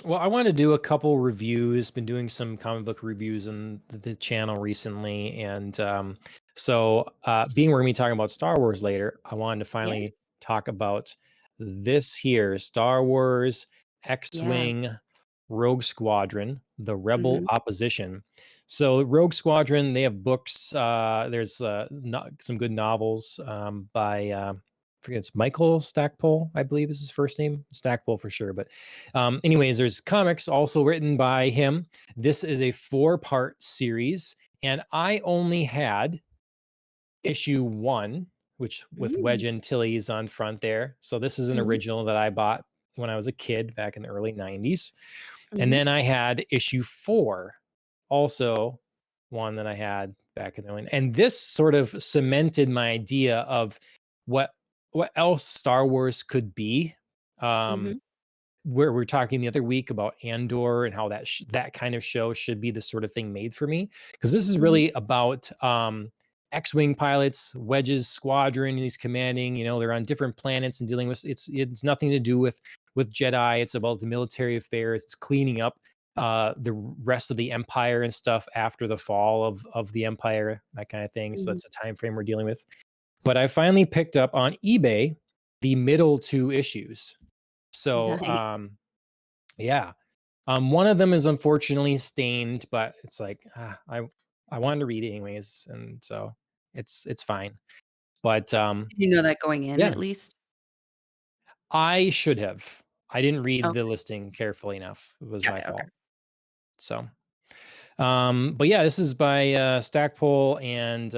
Well, I want to do a couple reviews. Been doing some comic book reviews on the channel recently, and being we're going to be talking about Star Wars later, I wanted to Yeah. finally talk about this here: Star Wars Yeah. X-wing Rogue Squadron, the Rebel Mhm. Opposition. So, Rogue Squadron, they have books. There's some good novels by. I forget, it's Michael Stackpole, I believe is his first name. Stackpole for sure, but anyways, there's comics also written by him. This is a 4-part series, and I only had issue 1, which with Wedge Mm. Antilles on front there. So this is an Mhm. original that I bought when I was a kid back in the early 90s. And Mhm. then I had issue 4, also one that I had back in the early, and this sort of cemented my idea of what what else Star Wars could be. Um, Mhm. where we are talking the other week about Andor and how that kind of show should be the sort of thing made for me, because this is Mhm. really about X-wing pilots, Wedge's squadron he's commanding. They're on different planets and dealing with it's nothing to do with Jedi. It's about the military affairs. It's cleaning up the rest of the Empire and stuff after the fall of the Empire, that kind of thing. So Mhm. that's the time frame we're dealing with. But I finally picked up on eBay the middle 2 issues. So, Nice. yeah. One of them is unfortunately stained, but it's like, I wanted to read it anyways, and so it's fine. But, Did you know that going in yeah, at least? I should have. I didn't read the Okay. listing carefully enough. It was Got my it. Okay. fault. So, but yeah, this is by Stackpole and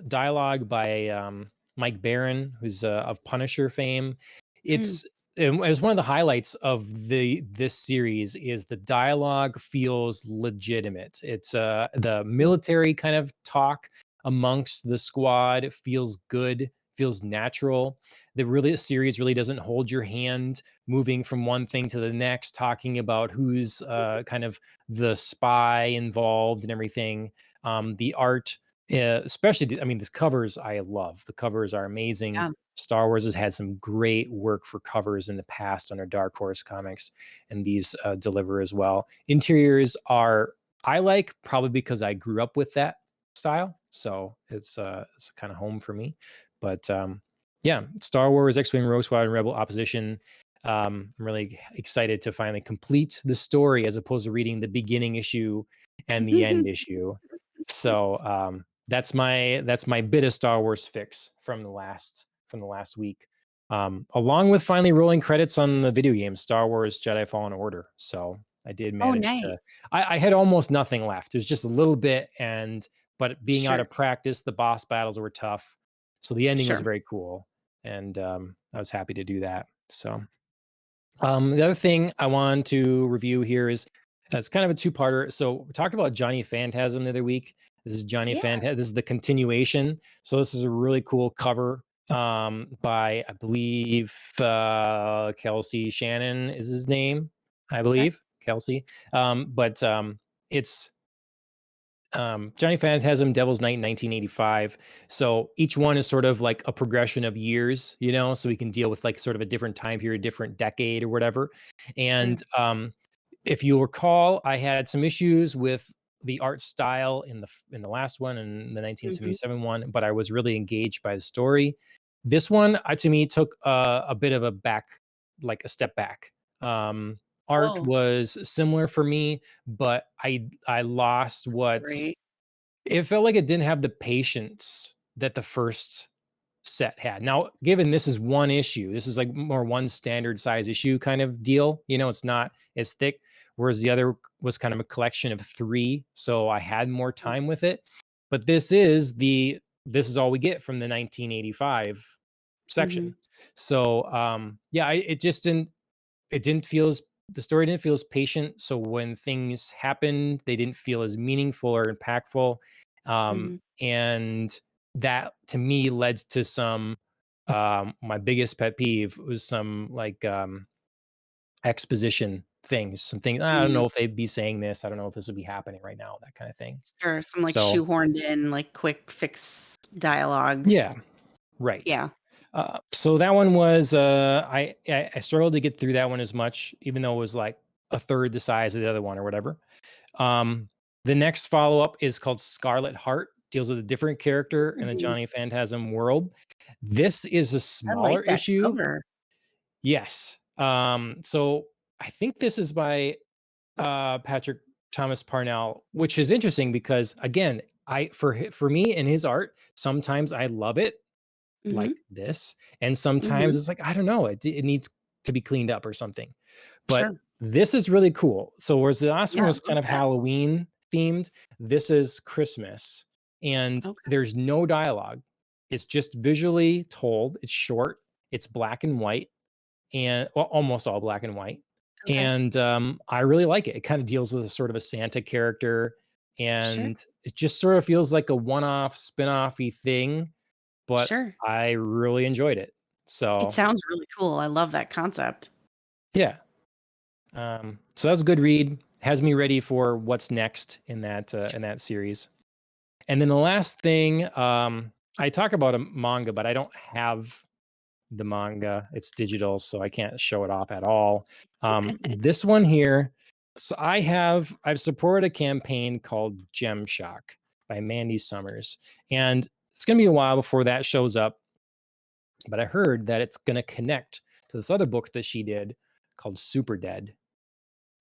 dialogue by Mike Barron, who's of Punisher fame. Mm. It's as one of the highlights of this series is the dialogue feels legitimate. It's the Mm. military kind of talk amongst the squad feels good, feels natural. The series really doesn't hold your hand moving from one thing to the next, talking about who's kind of the spy involved and everything. The art, especially, I mean, the covers I love. The covers are amazing. Yeah. Star Wars has had some great work for covers in the past under Dark Horse Comics, and these deliver as well. Interiors are I like probably because I grew up with that style, so it's kind of home for me. But yeah, Star Wars, X-wing, Rogue Squadron, Rebel Opposition. I'm really excited to finally complete the story as opposed to reading the beginning issue and the end issue. So that's my bit of Star Wars fix from the last week. Along with finally rolling credits on the video game Star Wars Jedi Fallen Order. So I did Oh, manage to. nice. I had almost nothing left. There's just a little bit, but being out Sure. of practice, the boss battles were tough. So the ending was Sure. very cool, and I was happy to do that. So the other thing I want to review here is it's kind of a two-parter. So we talked about Johnny Phantasm the other week. This is Johnny Yeah. Phantasm. This is the continuation. So this is a really cool cover by, I believe, Kelsey Shannon is his name. I Okay. believe Kelsey. But it's Johnny Phantasm, Devil's Night, 1985. So each one is sort of like a progression of years, so we can deal with like sort of a different time period, different decade or whatever. And Mm. if you recall, I had some issues with the art style in the last one and the Mhm. 1977 one, but I was really engaged by the story. This one, to me, took a bit of like a step back. Art Oh, was similar for me, but I lost what great. it felt like. It didn't have the patience that the first set had. Now, given this is one issue, this is like more one standard size issue kind of deal. It's not as thick, whereas the other was kind of a collection of 3, so I had more Mm. time with it. But this is all we get from the 1985 Mhm. section. So yeah, it didn't feel as the story didn't feel as patient. So when things happened, they didn't feel as meaningful or impactful. Mhm. And that to me led to some my biggest pet peeve was some like exposition things, some things I don't Mm. know if they'd be saying this. I don't know if this would be happening right now, that kind of thing. Sure, some, like, So shoehorned in, like, quick fix dialogue. yeah, right. Yeah. So that one was I struggled to get through that one as much, even though it was like a third the size of the other one or whatever. The next follow-up is called Scarlet Heart, deals with a different character in the Mhm. Johnny Phantasm world. This is a I like smaller that issue. cover. Yes. So I think this is by Patrick Thomas Parnell, which is interesting because again, for me and his art, sometimes I love it like Mhm. this, and sometimes Mhm. it's like I don't know, it needs to be cleaned up or something. But Sure. this is really cool. So whereas the last Yeah, one I was love kind of that. Halloween themed, this is Christmas, and Okay. there's no dialogue. It's just visually told. It's short. It's black and white, and well, almost all black and white. Okay. And I really like it. It kind of deals with a sort of a Santa character, Sure. and it just sort of feels like a one-off, spin-offy thing. But Sure. I really enjoyed it. It So sounds really cool. I love that concept. yeah, so that's a good read. Has me ready for what's next in that series. And then the last thing, I talk about a manga, but I don't have the manga. It's digital, so I can't show it off at all. This one here, so I've supported a campaign called Gem Shock by Mandy Summers, and it's gonna be a while before that shows up. But I heard that it's gonna connect to this other book that she did called Super Dead.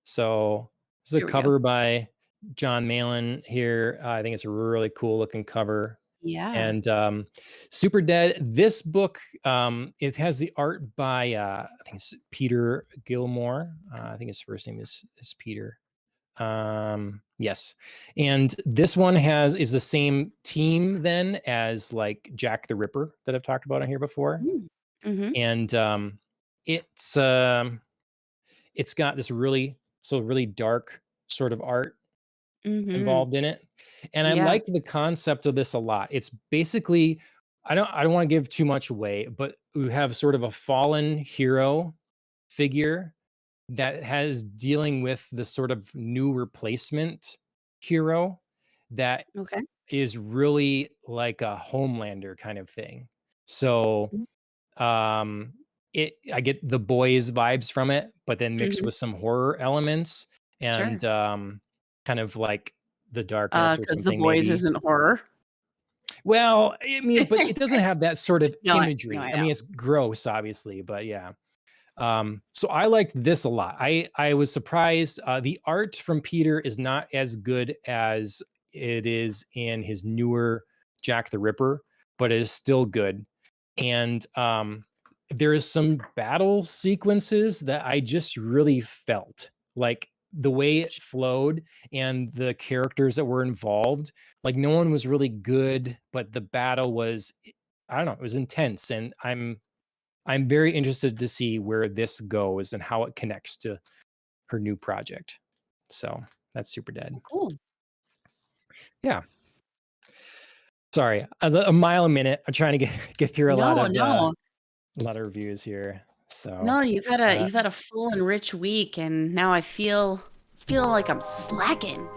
So this is a Here we go. cover by John Malin here. I think it's a really cool looking cover. Yeah. And Super Dead, this book, it has the art by I think it's Peter Gilmore. I think his first name is Peter. Yes. And this one is the same team then as like Jack the Ripper that I've talked about on here before. Mm. Mhm. And it's um it's got this really dark sort of art Mhm. involved in it. And I Yeah. like the concept of this a lot. It's basically I don't want to give too much away, but we have sort of a fallen hero figure that has dealing with the sort of new replacement hero that Okay. is really like a Homelander kind of thing. So Mm. um, I get the boys vibes from it, but then mixed Mhm. with some horror elements and, Sure. kind of like the darkness or 'Cause The something Boys maybe. isn't horror. Well, I mean, but it doesn't have that sort of No, I imagery. I know. mean, it's gross, obviously, but yeah. So I liked this a lot. I was surprised. The art from Peter is not as good as it is in his newer Jack the Ripper, but it is still good. And there is some battle sequences that I just really felt like the way it flowed and the characters that were involved. Like no one was really good, but the battle was, I don't know, it was intense, and I'm very interested to see where this goes and how it connects to her new project. So that's Super Dead. Well, cool. Yeah. Sorry, a mile a minute. I'm trying to get through No, no. a lot of reviews here. So No, uh, you've had a full and rich week, and now I feel like I'm slacking.